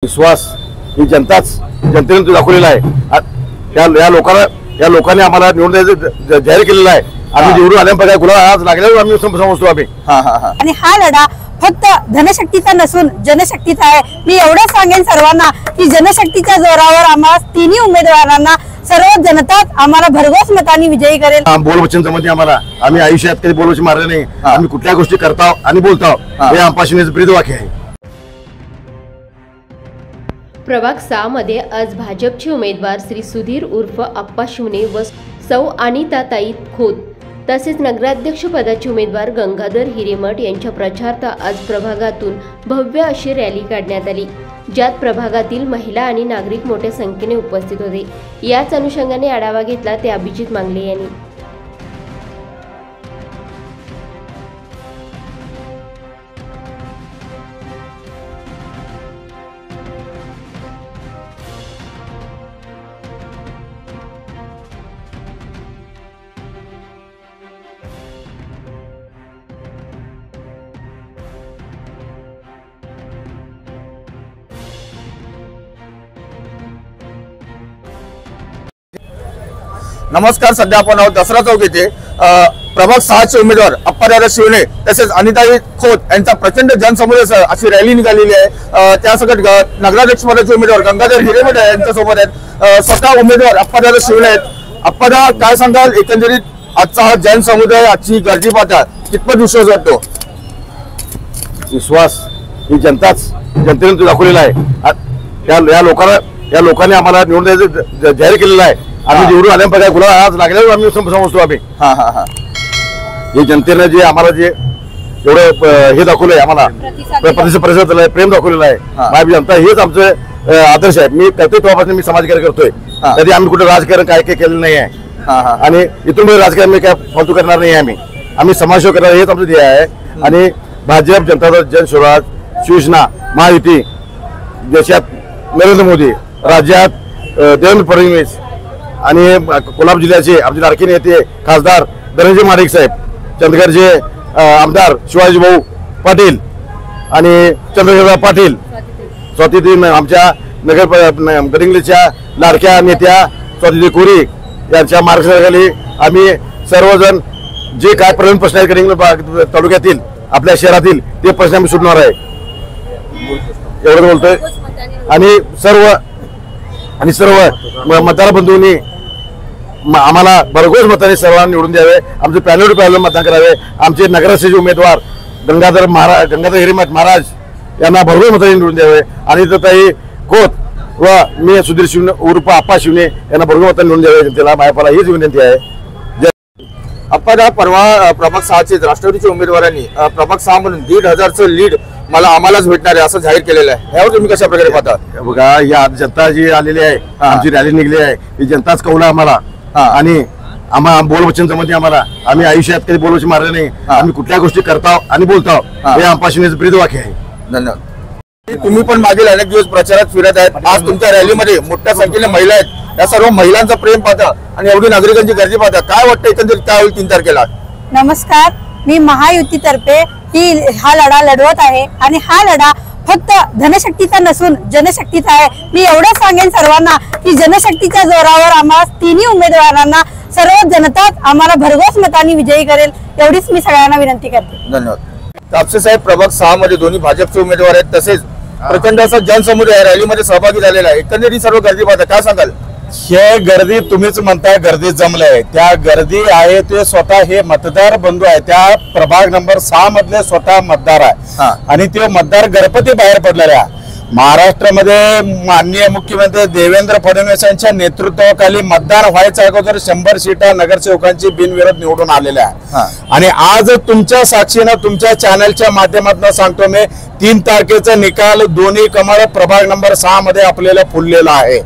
विश्वास ही जनतेने दाखवलेला आहे। या लोकांनी आम्हाला निवडून द्यायचं जाहीर केलेलं आहे। आम्ही निवडून आल्यानंतर गुलाल आज लागल्यावर आम्ही समजतो आम्ही। आणि हा लढा फक्त धनशक्तीचा नसून जनशक्तीचा आहे। मी एवढंच सांगेन सर्वांना की जनशक्तीच्या जोरावर आम्हाला तिन्ही उमेदवारांना सर्व जनता आम्हाला भरघोस मतांनी विजयी करेल। बोलवचन जमते आम्हाला, आम्ही आयुष्यात कधी बोलवची मारले नाही। आम्ही कुठल्या गोष्टी करतो आणि बोलतो हे आमपासून ब्रीदवाक्य आहे। प्रभाग 6 मध्ये आज भाजपचे उमेदवार श्री सुधीर उर्फ अप्पा शिवणे व सौ अनिताताई खोत तसेच नगराध्यक्ष पदाचे उमेदवार गंगाधर हिरेमठ यांच्या प्रचारार्थ आज प्रभागातून भव्य अशी रॅली काढण्यात आली, ज्यात प्रभागातील महिला आणि नागरिक मोठ्या संख्येने उपस्थित होते। याच अनुषंगाने आढावा घेतला ते अभिजित मांगले यांनी। नमस्कार, सध्या आपण आहोत दसरा चौक येथे। प्रभाग 6 चे उमेदवार अप्पादादा शिवणे तसेच अनिताताई खोत यांचा प्रचंड जनसमुदाय अशी रॅली निघालेली आहे। त्यासोबत नगराध्यक्ष पदाचे उमेदवार गंगाधर हिरेमठ यांच्या सोबत आहेत। स्वतः उमेदवार अप्पादादा शिवणे आहेत। अप्पादा, काय सांगाल एकंदरीत आजचा हा जनसमुदाय आजची गर्दी पाहता कितपत विश्वास वाटतो? विश्वास ही जनतेने दाखवलेला आहे। या लोकांनी आम्हाला निवडून द्यायचं जाहीर केलेलं आहे। आम्ही निवडून आल्यानंतर गुलाल आज लागल्यावर आम्ही समजतो आम्ही। हे जनतेने जे आम्हाला जे एवढं हे दाखवलंय, आम्हाला प्रतिसाद प्रेम दाखवलेलं आहे। माझी जनता हेच आमचं आदर्श आहे। मी करतोय तेव्हापासून मी समाजकार्य करतोय, कधी आम्ही कुठे राजकारण काय केलं नाही आहे आणि इथून पुढे राजकारण मी काय फालतू करणार नाही आहे। आम्ही समाजसेवा करणार हेच आमचं ध्येय आहे। आणि भाजप, जनता दल, जनसुराज, शिवसेना, महायुती, देशात नरेंद्र मोदी, राज्यात देवेंद्र फडणवीस आणि कोल्हापूर जिल्ह्याचे आमचे लाडके नेते खासदार धनंजय महाडिक साहेब, चंदगडचे आमदार शिवाजी भाऊ पाटील आणि चंद्रशेखर पाटील, स्वाती आमच्या गडिंग्लजच्या लाडक्या नेत्या स्वाती कोरी यांच्या मार्गदर्शनाखाली आम्ही सर्वजण जे काय प्रश्न आहेत गडिंग्लज तालुक्यातील आपल्या शहरातील ते प्रश्न आम्ही सुटणार आहे, एवढं बोलतोय। आणि सर्व मतदार बंधूंनी आम्हाला भरघोस मताने सर्वांना निवडून द्यावे। आमचे पॅनल मतदान करावे। आमचे नगराध्यक्ष उमेदवार गंगाधर हिरेमठ महाराज यांना भरघोस मताने निवडून द्यावे। अनिताताई खोत व मी सुधीर शिवणे उर्फ अप्पा शिवणे यांना भरघोस मताने निवडून द्यावे। जनतेला मायपाला हीच विनंती आहे। अप्पादा, परवा प्रभाग 6 चे राष्ट्रवादीचे उमेदवारांनी प्रभाग 6 मधून 1,500चं लीड आम्हालाच भेटणार आहे असं जाहीर केलेलं आहे। यावर तुम्ही कशा प्रकारे पाहता? बघा, या जनता जी आलेली आहे, आमची रॅली निघली आहे, ही जनताच कौला आम्हाला आणि बोलवचन जमते आम्हाला। आम्ही आयुष्यात कधी बोलवची मारले नाही। आम्ही कुठल्या गोष्टी करतो आणि बोलतो हे आमपासून ब्रीदवाक्य आहे। धन्यवाद। तुम्ही पण मागील अनेक दिवस प्रचारात फिरत आहेत। आज तुमच्या रॅलीमध्ये मोठ्या संख्येने महिला आहेत। या सर्व महिलांचा प्रेम पाहता आणि एवढी नागरिकांची गर्दी पाहता काय वाटतं एकंदरीत काय होईल 3 तारखेला? नमस्कार, मी महायुतीतर्फे हा लढा लढवत आहे आणि हा लढा फक्त धनशक्तीचा नसून जनशक्तीचा आहे। मी एवढंच सांगेन सर्वांना की जनशक्तीच्या जोरावर आम्हाला तिन्ही उमेदवारांना सर्व जनता आम्हाला भरघोस मतांनी विजयी करेल, एवढीच मी सगळ्यांना विनंती करते। धन्यवाद। कापसे साहेब, प्रभाग 6 मध्ये दोन्ही भाजपचे उमेदवार आहेत तसेच प्रचंड असा जनसमुदाय रॅलीमध्ये सहभागी झालेला आहे। एकंदरीत सर्व गर्दी पाहता काय सांगाल? हे गर्दी तुम्हीच म्हणताय गर्दी जमलंय, त्या गर्दी आहे ते स्वतः हे मतदार बंधू आहे। त्या प्रभाग नंबर 6 मधले स्वतः मतदार आहे आणि ते मतदार गणपती बाहेर पडलेले आहे। महाराष्ट्रामध्ये माननीय मुख्यमंत्री देवेंद्र फडणवीस यांच्या नेतृत्वाखाली मतदान व्हायच्या अगोदर 100 सीटा नगरसेवकांची बिनविरोध निवडून आलेल्या आहे। आणि आज तुमच्या साक्षीनं तुमच्या चॅनलच्या माध्यमातून सांगतो मी 3 तारखेचा निकाल दोन्ही कमळ प्रभाग नंबर 6 मध्ये आपल्याला फुललेला आहे।